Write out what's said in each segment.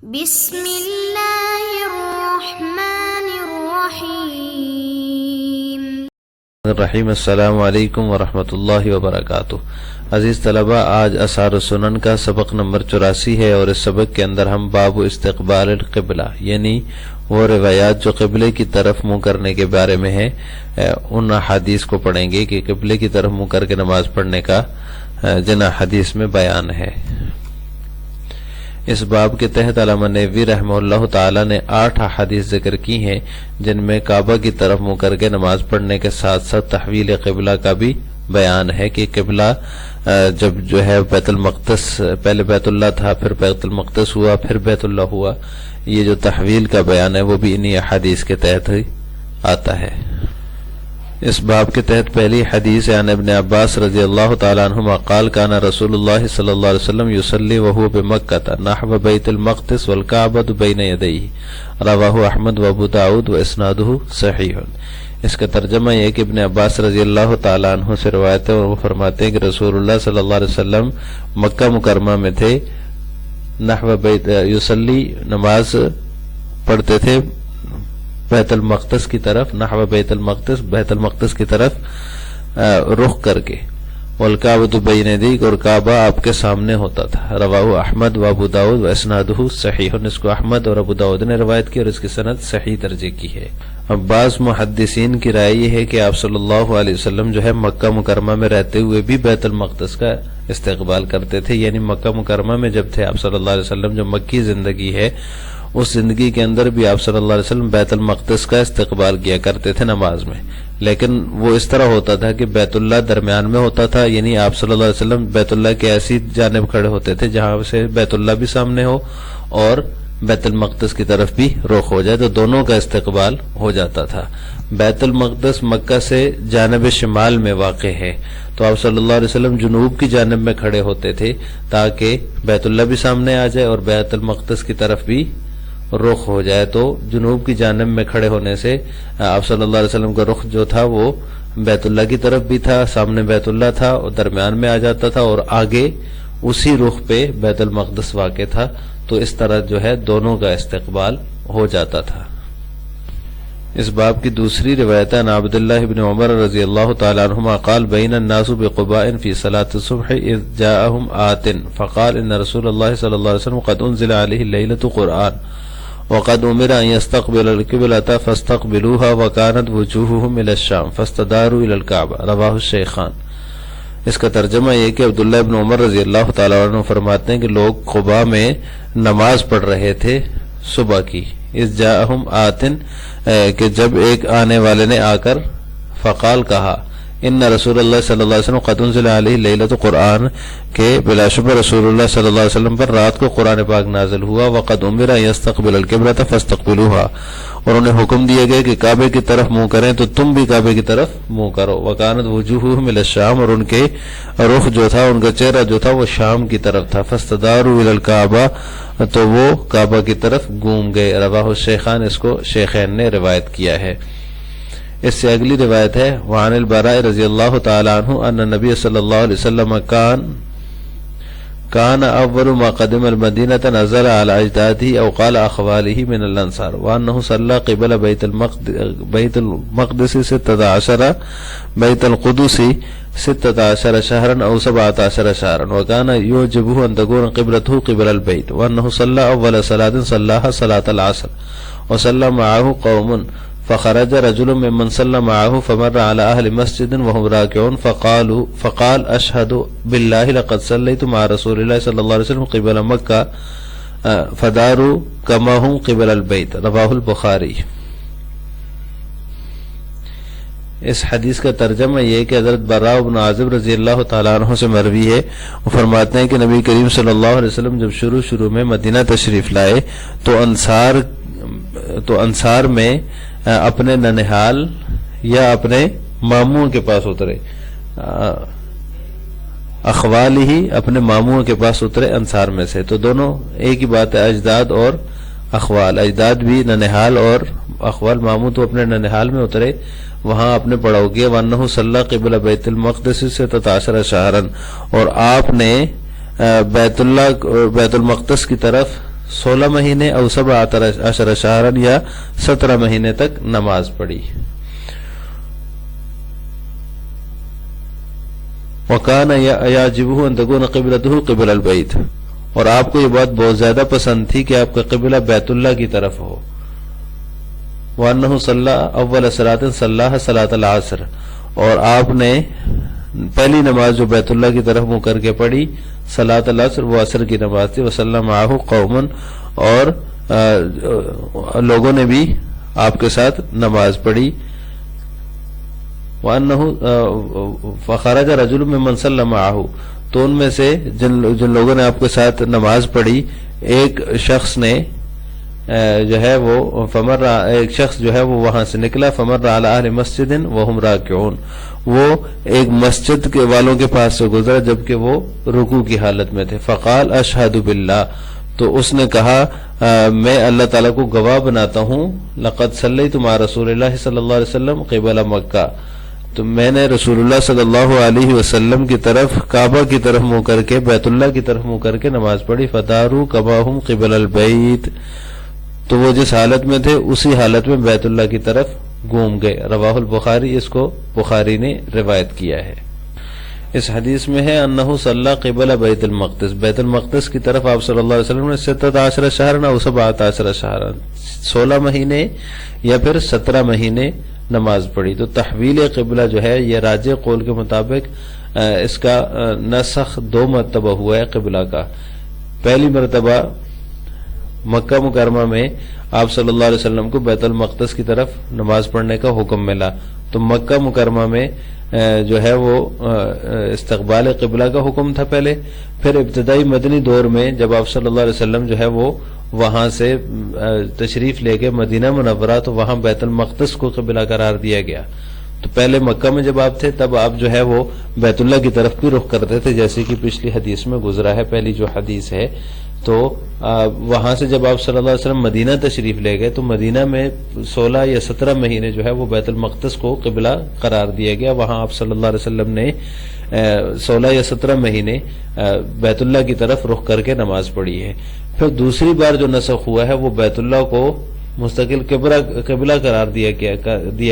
بسم اللہ الرحمن الرحیم الرحیم۔ السلام علیکم ورحمۃ اللہ وبرکاتہ۔ عزیز طلبہ، آج آثار السنن کا سبق نمبر 84 ہے، اور اس سبق کے اندر ہم باب استقبال القبلہ یعنی وہ روایات جو قبلے کی طرف منہ کرنے کے بارے میں ہیں ان حدیث کو پڑھیں گے کہ قبلے کی طرف منہ کر کے نماز پڑھنے کا جن حدیث میں بیان ہے۔ اس باب کے تحت علامہ نیووی رحمہ اللہ تعالی نے 8 احادیث ذکر کی ہیں جن میں کعبہ کی طرف منہ کر کے نماز پڑھنے کے ساتھ ساتھ تحویل قبلہ کا بھی بیان ہے کہ قبلہ جب جو ہے بیت المقدس، پہلے بیت اللہ تھا، پھر بیت المقدس ہوا، پھر بیت اللہ ہوا، یہ جو تحویل کا بیان ہے وہ بھی انہی احادیث کے تحت ہی آتا ہے۔ اس باب کے تحت پہلی حدیث عن ابن عباس رضی اللہ تعالی عنہما قال کان رسول اللہ صلی اللہ علیہ وسلم یصلی وهو بمکہ نحو بیت المقدس والکعبۃ بین یدیہ، رواہ احمد و ابو داؤد و اسنادہ صحیح۔ اس کا ترجمہ یہ کہ ابن عباس رضی اللہ تعالی عنہ سے روایت ہے اور وہ فرماتے ہیں کہ رسول اللہ صلی اللہ علیہ وسلم مکہ مکرمہ میں تھے، نحو بیت یصلی نماز پڑھتے تھے بیت المقدس کی طرف، نحو بیت المقدس، بیت المقدس کی طرف رخ کر کے، والکعبۃ بین یدیہ، اور کعبہ آپ کے سامنے ہوتا تھا، رواہ احمد و ابو داؤد و اسنادہ صحیح۔ اس کو احمد اور ابو داؤد نے روایت کی اور اس کی سند صحیح درجے کی ہے۔ اب بعض محدثین کی رائے یہ ہے کہ آپ صلی اللہ علیہ وسلم جو ہے مکہ مکرمہ میں رہتے ہوئے بھی بیت المقدس کا استقبال کرتے تھے، یعنی مکہ مکرمہ میں جب تھے آپ صلی اللہ علیہ وسلم، جو مکی زندگی ہے اس زندگی کے اندر بھی آپ صلی اللہ علیہ وسلم بیت المقدس کا استقبال کیا کرتے تھے نماز میں، لیکن وہ اس طرح ہوتا تھا کہ بیت اللہ درمیان میں ہوتا تھا، یعنی آپ صلی اللہ علیہ وسلم بیت اللہ کے ایسی جانب کھڑے ہوتے تھے جہاں سے بیت اللہ بھی سامنے ہو اور بیت المقدس کی طرف بھی رخ ہو جائے، تو دونوں کا استقبال ہو جاتا تھا۔ بیت المقدس مکہ سے جانب شمال میں واقع ہے، تو آپ صلی اللہ علیہ وسلم جنوب کی جانب میں کھڑے ہوتے تھے تاکہ بیت اللہ بھی سامنے آ جائے اور بیت المقدس کی طرف بھی رخ ہو جائے، تو جنوب کی جانب میں کھڑے ہونے سے آپ صلی اللہ علیہ وسلم کا رخ جو تھا وہ بیت اللہ کی طرف بھی تھا، سامنے بیت اللہ تھا اور درمیان میں آ جاتا تھا، اور آگے اسی رخ پہ بیت المقدس واقع تھا، تو اس طرح جو ہے دونوں کا استقبال ہو جاتا تھا۔ اس باب کی دوسری روایت عن عبداللہ بن عمر رضی اللہ تعالی عنہما قال بین الناس بقباء فی صلاة الصبح اذ جاءهم آت فقال ان رسول اللہ صلی اللہ علیہ وسلم قد انزل علیہ لیلۃ قرآن وقد امر ان يستقبل القبلة فاستقبلوها وكانت وجوههم الى الشام فاستداروا الى الكعبة، رواه الشیخان۔ اس کا ترجمہ یہ کہ عبداللہ ابن عمر رضی اللہ تعالیٰ عنہ فرماتے ہیں کہ لوگ قباء میں نماز پڑھ رہے تھے صبح کی، اذ جاءهم آت، کہ جب ایک آنے والے نے آ کر فقال کہا ان رسول اللہ صلی اللہ علیہ وسلم قد انزل علیہ لیلۃ قرآن، کہ بلا شبہ رسول اللہ صلی اللہ علیہ وسلم پر رات کو قرآن پاک نازل ہوا، وقد امر ان يستقبل القبلۃ فاستقبلوها، اور انہیں حکم دیے گئے کہ کعبے کی طرف منہ کریں تو تم بھی کعبے کی طرف منہ کرو، وکانت وجوہہم الی الشام، اور ان کے رخ جو تھا، ان کا چہرہ جو تھا وہ شام کی طرف تھا، فاستداروا الی الکعبہ، تو وہ کعبہ کی طرف گھوم گئے، رواہ الشیخان، اس کو شیخین نے روایت کیا ہے۔ اس سے اگلی روایت ہے وعن البراء رضی اللہ تعالی عنہ ان نبی صلی اللہ علیہ وسلم كان اول ما قدم المدینة نزل على اجداده او قال اخواله من الانصار، وانه صلى قبل بیت المقدس 16 بیت القدس 16 شهرا او 17 شهرا، وكان يعجبه ان تكون قبلته قبل البيت، وانه صلى اول صلاة صلاها صلاة العصر وصلى معه قوم، فخرج رجل ممن صلى معه فمر على اهل مسجد وهم راكعون فقال اشهد بالله لقد صليت مع رسول الله صلى الله عليه وسلم قبل مكة فداروا كما هم قبل البيت، رواه البخاری۔ اس حدیث کا ترجمہ یہ کہ حضرت براء بن عازب رضی اللہ تعالیٰ عنہ سے مروی ہے، وہ فرماتے ہیں کہ نبی کریم صلی اللہ علیہ وسلم جب شروع میں مدینہ تشریف لائے تو انصار میں اپنے ننہال یا اپنے ماموں کے پاس اترے، اخوال ہی اپنے ماموں کے پاس اترے انصار میں سے، تو دونوں ایک ہی بات ہے، اجداد اور اخوال، اجداد بھی ننہال اور اخوال، ماموں تو اپنے ننہال میں اترے، وہاں اپنے پڑاؤ کیا، وانہ صلی قبل بیت المقدس 16 شہرا، اور آپ نے بیت المقدس کی طرف 16 مہینے او 17 شہرن یا 17 مہینے تک نماز پڑھی. وَكَانَ يَعْجِبُهُ أَن تَكُونَ قِبْلَتُهُ قِبْلَ الْبَيْتِ، اور آپ کو یہ بات بہت زیادہ پسند تھی کہ آپ کا قبلہ بیت اللہ کی طرف ہو. وَأَنَّهُ صَلَّى أَوَّلَ صَلَاةٍ صَلَّاهَا صَلَاةَ الْعَصْرِ، اور آپ نے پہلی نماز جو بیت اللہ کی طرف منہ کر کے پڑھی صلاۃ العصر، وہ عصر کی نماز تھی. وَصَلَّى مَعَهُ قَوْمٌ، اور لوگوں نے بھی آپ کے ساتھ نماز پڑھی. وَأَنَّهُ فَخَرَجَ رَجُلٌ مِّمَّنْ صَلَّى مَعَهُ، تو ان میں سے جن لوگوں نے آپ کے ساتھ نماز پڑھی، ایک شخص نے جو ہے وہ ایک شخص جو ہے وہ وہاں سے نکلا. فَمَرَّ عَلَىٰ أَهْلِ مَسْجِدٍ وَهُمْ رَاكِعُونَ، وہ ایک مسجد کے والوں کے پاس سے گزرا جبکہ وہ رکوع کی حالت میں تھے. فَقَالَ أَشْهَدُ بِاللَّهِ، تو اس نے کہا میں اللہ تعالیٰ کو گواہ بناتا ہوں. لَقَدْ صَلَّيْتُ مَعَ رَسُولِ اللَّهِ صلی اللہ علیہ وسلم قِبَلَ مکہ، تو میں نے رسول اللہ صلی اللہ علیہ وسلم کی طرف کعبہ کی طرف منہ کر کے بیت اللہ کی طرف منہ کر کے نماز پڑھی. فَدَارُوا كَمَا هُمْ قِبَلَ الْبَيْتِ، تو وہ جس حالت میں تھے اسی حالت میں بیت اللہ کی طرف گھوم گئے. رواہ البخاری، اس کو بخاری نے روایت کیا ہے. اس حدیث میں ہے انہو صلی قبل بیت المقدس، بیت المقدس کی طرف آپ صلی اللہ علیہ وسلم نے 17 شہرن او 17 شہرن، 16 مہینے یا پھر 17 مہینے نماز پڑھی. تو تحویل قبلہ جو ہے یہ راجح قول کے مطابق اس کا نسخ 2 مرتبہ ہوا ہے قبلہ کا. پہلی مرتبہ مکہ مکرمہ میں آپ صلی اللہ علیہ وسلم کو بیت المقدس کی طرف نماز پڑھنے کا حکم ملا، تو مکہ مکرمہ میں جو ہے وہ استقبال قبلہ کا حکم تھا پہلے. پھر ابتدائی مدنی دور میں جب آپ صلی اللہ علیہ وسلم جو ہے وہ وہاں سے تشریف لے کے مدینہ منورہ، تو وہاں بیت المقدس کو قبلہ قرار دیا گیا. تو پہلے مکہ میں جب آپ تھے تب آپ جو ہے وہ بیت اللہ کی طرف بھی رخ کرتے تھے، جیسے کہ پچھلی حدیث میں گزرا ہے، پہلی جو حدیث ہے. تو وہاں سے جب آپ صلی اللہ علیہ وسلم مدینہ تشریف لے گئے تو مدینہ میں 16 یا 17 مہینے جو ہے وہ بیت المقدس کو قبلہ قرار دیا گیا. وہاں آپ صلی اللہ علیہ وسلم نے 16 یا 17 مہینے بیت اللہ کی طرف رخ کر کے نماز پڑھی ہے. پھر دوسری بار جو نسخ ہوا ہے وہ بیت اللہ کو مستقل قبلہ قرار دیا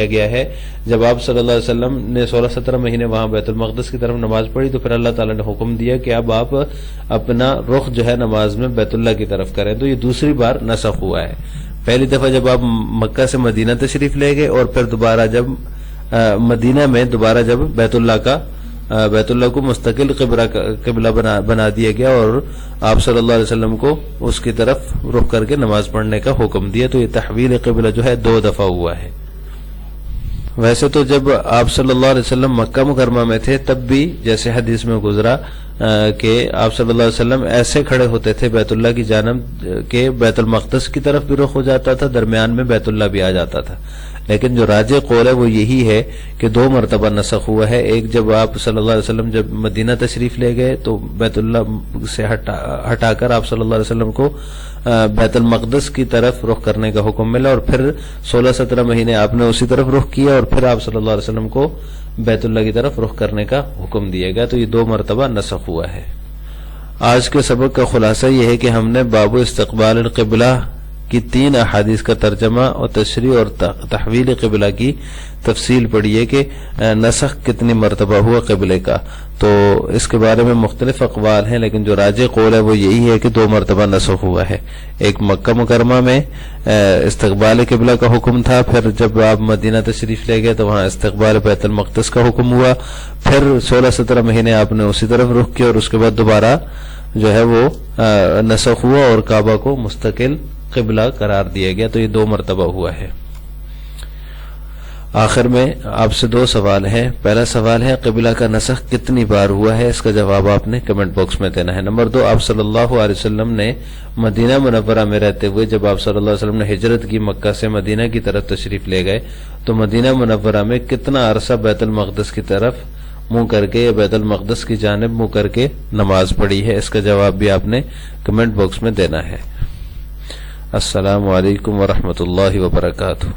گیا ہے. جب آپ صلی اللہ علیہ وسلم نے 16-17 مہینے وہاں بیت المقدس کی طرف نماز پڑھی تو پھر اللہ تعالیٰ نے حکم دیا کہ اب آپ اپنا رخ جو ہے نماز میں بیت اللہ کی طرف کریں. تو یہ دوسری بار نسخ ہوا ہے. پہلی دفعہ جب آپ مکہ سے مدینہ تشریف لے گئے، اور پھر دوبارہ جب مدینہ میں دوبارہ جب بیت اللہ کو مستقل قبلہ بنا دیا گیا اور آپ صلی اللہ علیہ وسلم کو اس کی طرف رخ کر کے نماز پڑھنے کا حکم دیا. تو یہ تحویل قبلہ جو ہے 2 دفعہ ہوا ہے. ویسے تو جب آپ صلی اللہ علیہ وسلم مکہ مکرمہ میں تھے تب بھی جیسے حدیث میں گزرا کہ آپ صلی اللہ علیہ وسلم ایسے کھڑے ہوتے تھے بیت اللہ کی جانب کہ بیت المقدس کی طرف بھی رخ ہو جاتا تھا، درمیان میں بیت اللہ بھی آ جاتا تھا. لیکن جو راجح قول ہے وہ یہی ہے کہ 2 مرتبہ نسخ ہوا ہے. ایک جب آپ صلی اللہ علیہ وسلم جب مدینہ تشریف لے گئے تو بیت اللہ سے ہٹا کر آپ صلی اللہ علیہ وسلم کو بیت المقدس کی طرف رخ کرنے کا حکم ملا، اور پھر 16-17 مہینے آپ نے اسی طرف رخ کیا، اور پھر آپ صلی اللہ علیہ وسلم کو بیت اللہ کی طرف رخ کرنے کا حکم دیا گیا. تو یہ 2 مرتبہ نسخ ہوا ہے. آج کے سبق کا خلاصہ یہ ہے کہ ہم نے باب استقبال القبلہ کی 3 احادیث کا ترجمہ اور تشریح اور تحویل قبلہ کی تفصیل پڑھی ہے کہ نسخ کتنی مرتبہ ہوا قبلے کا. تو اس کے بارے میں مختلف اقوال ہیں، لیکن جو راجح قول ہے وہ یہی ہے کہ 2 مرتبہ نسخ ہوا ہے. ایک مکہ مکرمہ میں استقبال قبلہ کا حکم تھا، پھر جب آپ مدینہ تشریف لے گئے تو وہاں استقبال بیت المقدس کا حکم ہوا، پھر 16-17 مہینے آپ نے اسی طرف رخ کیا، اور اس کے بعد دوبارہ جو ہے وہ نسخ ہوا اور کعبہ کو مستقل قبلہ قرار دیا گیا. تو یہ 2 مرتبہ ہوا ہے. آخر میں آپ سے 2 سوال ہیں. پہلا سوال ہے قبلہ کا نسخ کتنی بار ہوا ہے؟ اس کا جواب آپ نے کمنٹ باکس میں دینا ہے. نمبر 2، آپ صلی اللہ علیہ وسلم نے مدینہ منورہ میں رہتے ہوئے جب آپ صلی اللہ علیہ وسلم نے ہجرت کی، مکہ سے مدینہ کی طرف تشریف لے گئے، تو مدینہ منورہ میں کتنا عرصہ بیت المقدس کی طرف منہ کر کے یا بیت المقدس کی جانب منہ کر کے نماز پڑھی ہے؟ اس کا جواب بھی آپ نے کمنٹ باکس میں دینا ہے. السلام علیکم ورحمۃ اللہ وبرکاتہ.